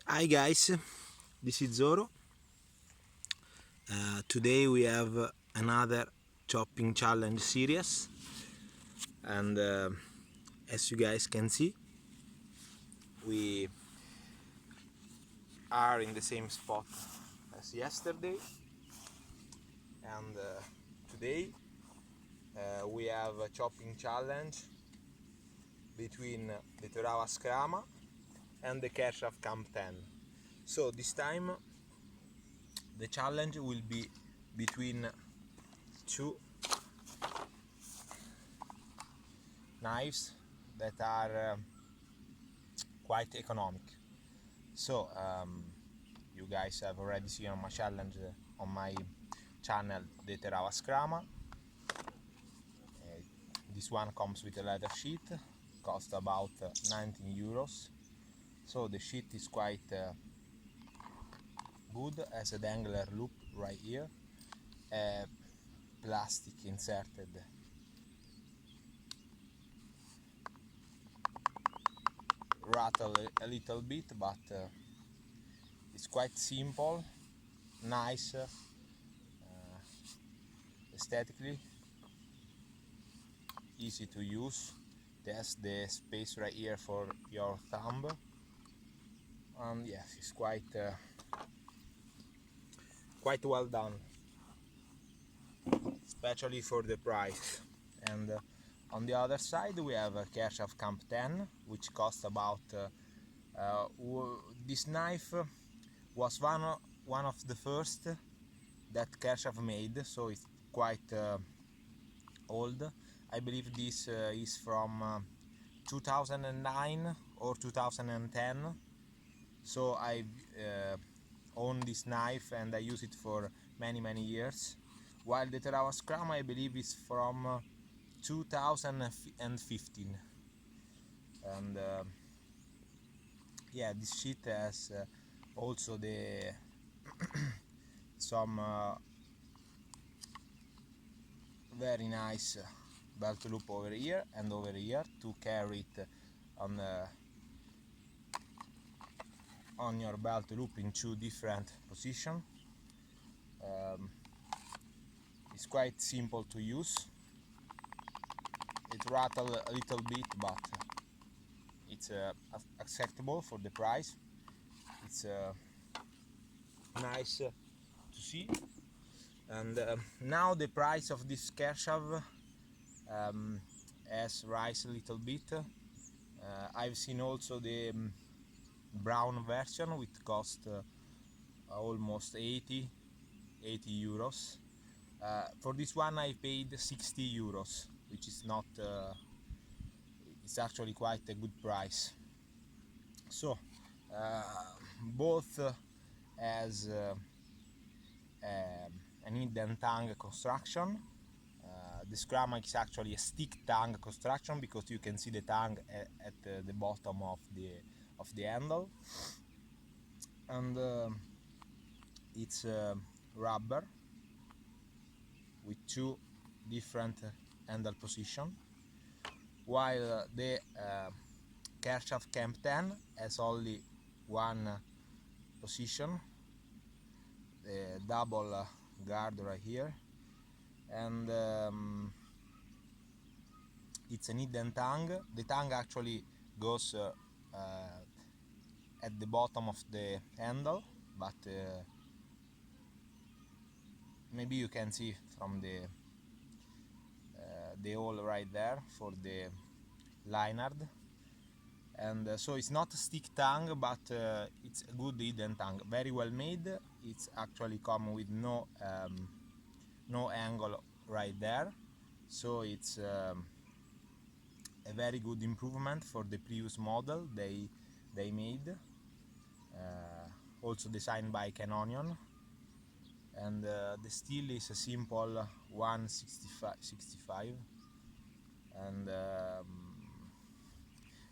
Hi guys, this is Zoro. Today we have another chopping challenge series, and as you guys can see, we are in the same spot as yesterday, and today we have a chopping challenge between the Terawa Skrama and the Kershaw Camp 10. So this time the challenge will be between two knives that are quite economic. So you guys have already seen on my challenge on my channel the Terawa Skrama. This one comes with a leather sheet, cost about 19 euros. So the sheet is quite good, as a dangler loop right here, plastic inserted. Rattle a little bit, but it's quite simple, nice, aesthetically, easy to use. There's the space right here for your thumb, and yes, it's quite well done, especially for the price. And on the other side we have a Kershaw Camp 10, which costs about this knife was one of the first that Kershaw made, so it's quite old. I believe this is from 2009 or 2010. So I own this knife and I use it for many years, while the Terawa Skrama I believe is from 2015. And yeah, this sheet has also the some very nice belt loop over here and over here to carry it on your belt loop in two different positions. It's quite simple to use. It rattles a little bit, but it's acceptable for the price. It's nice to see. And now the price of this Kershaw has risen a little bit. I've seen also the brown version, which cost almost 80 euros. For this one I paid 60 euros, which is not it's actually quite a good price. So both has an hidden tongue construction. The Scrama is actually a stick tongue construction, because you can see the tongue at the bottom of the handle, and it's rubber with two different handle position, while the Kershaw Camp 10 has only one position, the double guard right here, and it's an hidden tongue. The tongue actually goes at the bottom of the handle, but maybe you can see from the hole right there for the lanyard. And so it's not a stick tongue, but it's a good hidden tongue, very well made. It's actually come with no angle right there, so it's a very good improvement for the previous model they made, also designed by Canonion. And the steel is a simple 165, and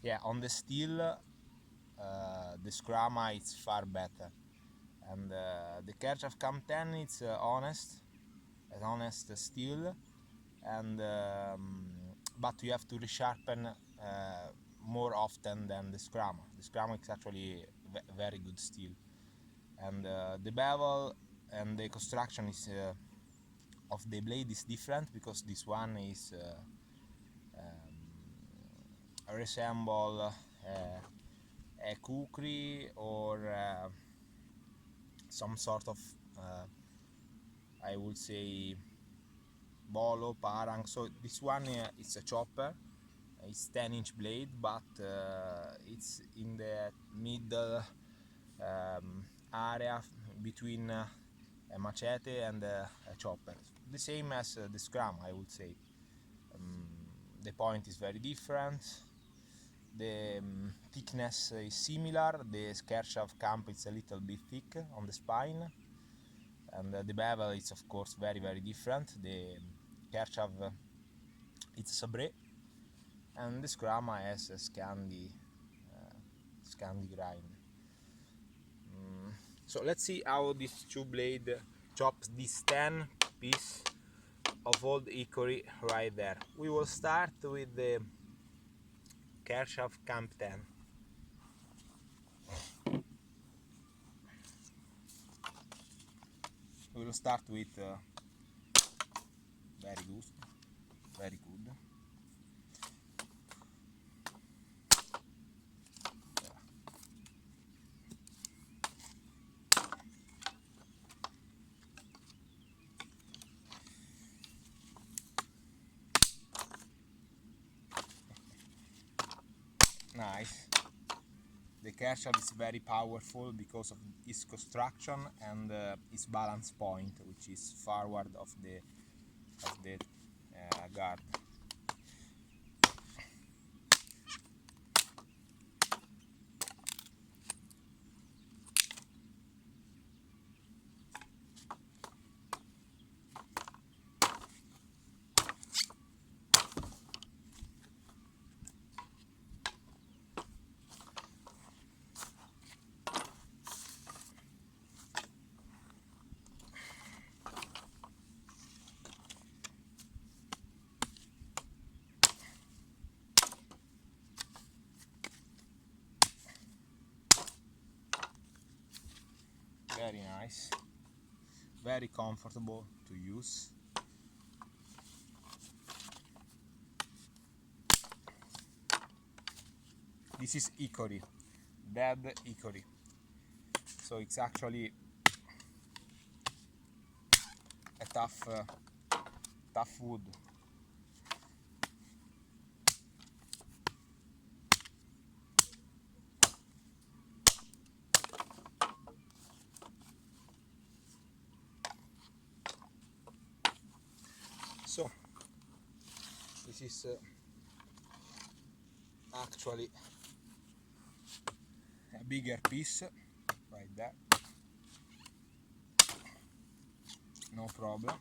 yeah, on the steel the Scrama is far better, and the Kershaw Camp 10 it's an honest steel, and but you have to resharpen more often than the Skrama. The Skrama is actually very good steel, and the bevel and the construction is of the blade is different, because this one is resemble a kukri or some sort of I would say bolo, parang. So this one is a chopper. It's 10-inch blade, but it's in the middle area between a machete and a chopper. The same as the Scrum, I would say. The point is very different. The thickness is similar. The Kershaw camp is a little bit thick on the spine, and the bevel is of course very different. The Kershaw it's sabre, and the Skrama has a Scandi grind. So let's see how this two blade chops this 10 piece of old hickory right there. We will start with the Kershaw Camp 10. We will start with very good. Nice. The Kershaw is very powerful because of its construction and its balance point, which is forward of the guard. Very nice, very comfortable to use. This is Hickory, dead Hickory, so it's actually a tough wood. So this is actually a bigger piece right there, no problem.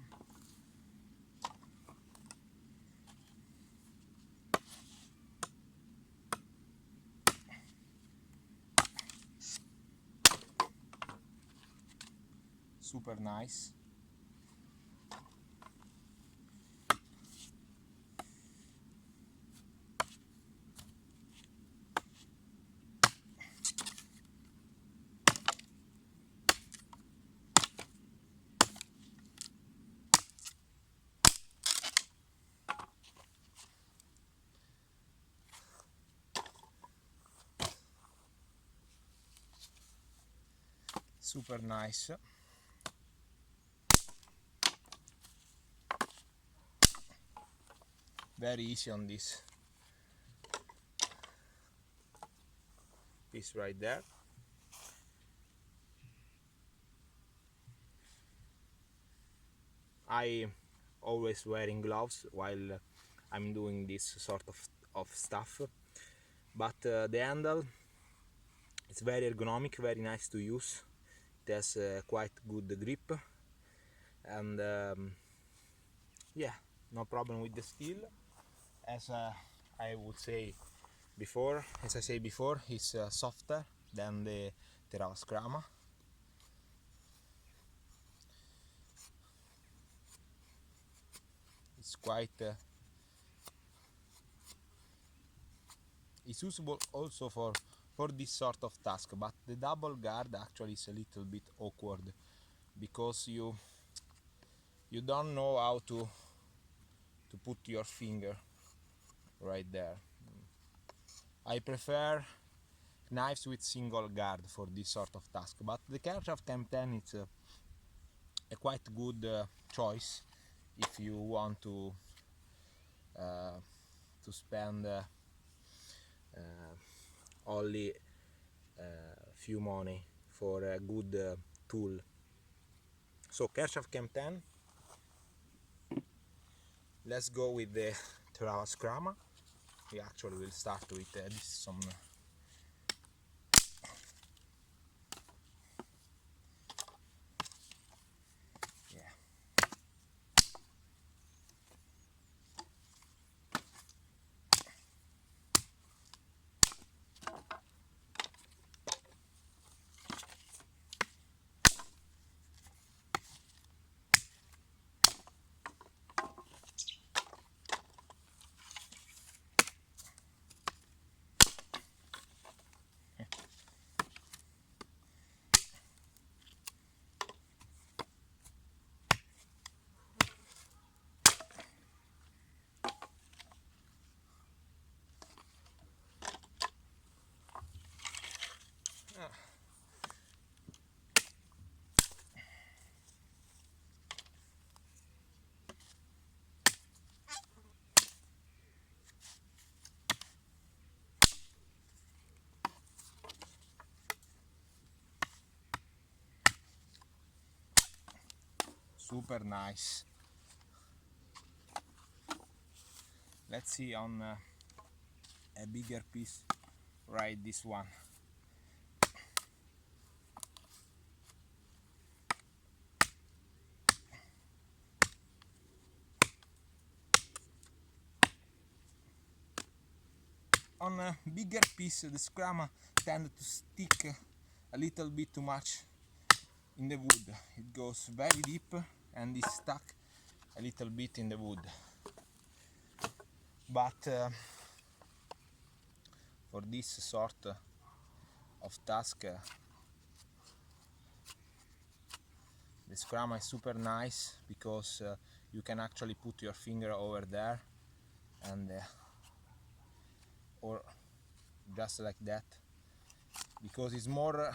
Super nice. Super nice. Very easy on this piece right there. I always wearing gloves while I'm doing this sort of stuff, but the handle is very ergonomic, very nice to use. It has quite good grip, and yeah, no problem with the steel. As I would say before, as I say before, it's softer than the Terawa Skrama. It's quite it's usable also for this sort of task, but the double guard actually is a little bit awkward because you don't know how to put your finger right there. I prefer knives with single guard for this sort of task, but the Kershaw M10 is a quite good choice if you want to spend only few money for a good tool. So Kershaw M10. Let's go with the Terawa Skrama. We actually will start with this some yeah. Super nice. Let's see on a bigger piece, right, this one. On a bigger piece, the Skrama tend to stick a little bit too much in the wood. It goes very deep and is stuck a little bit in the wood. But for this sort of task, the Skrama is super nice because you can actually put your finger over there and or just like that, because it's more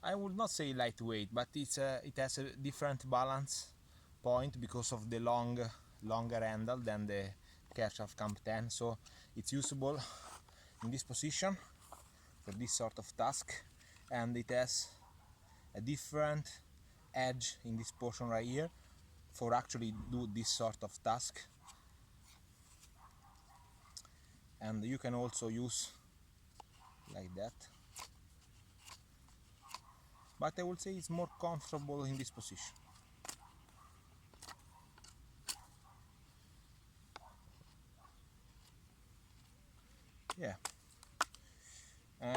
I would not say lightweight, but it has a different balance point because of the longer handle than the Kershaw M10, so it's usable in this position for this sort of task, and it has a different edge in this portion right here for actually do this sort of task. And you can also use like that, but I would say it's more comfortable in this position. Yeah.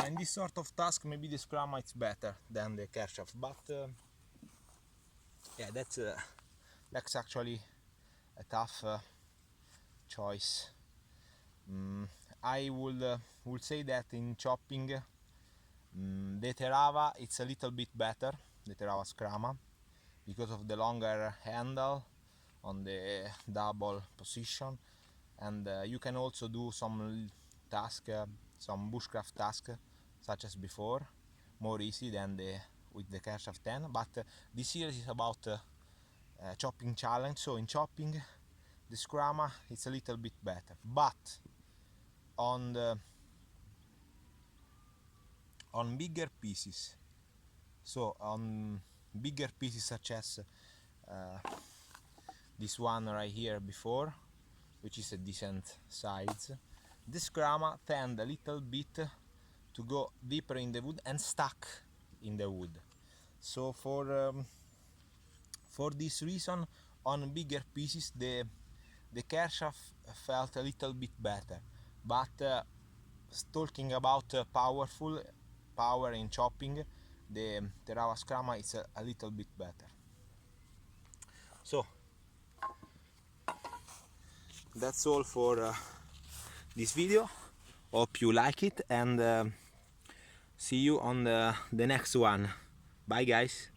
In this sort of task, maybe the Skrama is better than the Kershaw, but yeah, that's actually a tough choice. I would say that in chopping, the Terawa it's a little bit better, the Terawa Skrama, because of the longer handle on the double position, and you can also do some task, some bushcraft task, such as before, more easy than with the Kershaw 10. But this series is about chopping challenge, so in chopping the Skrama it's a little bit better, but on bigger pieces, so on bigger pieces such as this one right here before, which is a decent size, the Skrama tend a little bit to go deeper in the wood and stuck in the wood. So for this reason, on bigger pieces the Kershaw felt a little bit better, but talking about power in chopping, the Terawa Skrama is a little bit better. So that's all for this video. Hope you like it, and see you on the next one. Bye guys.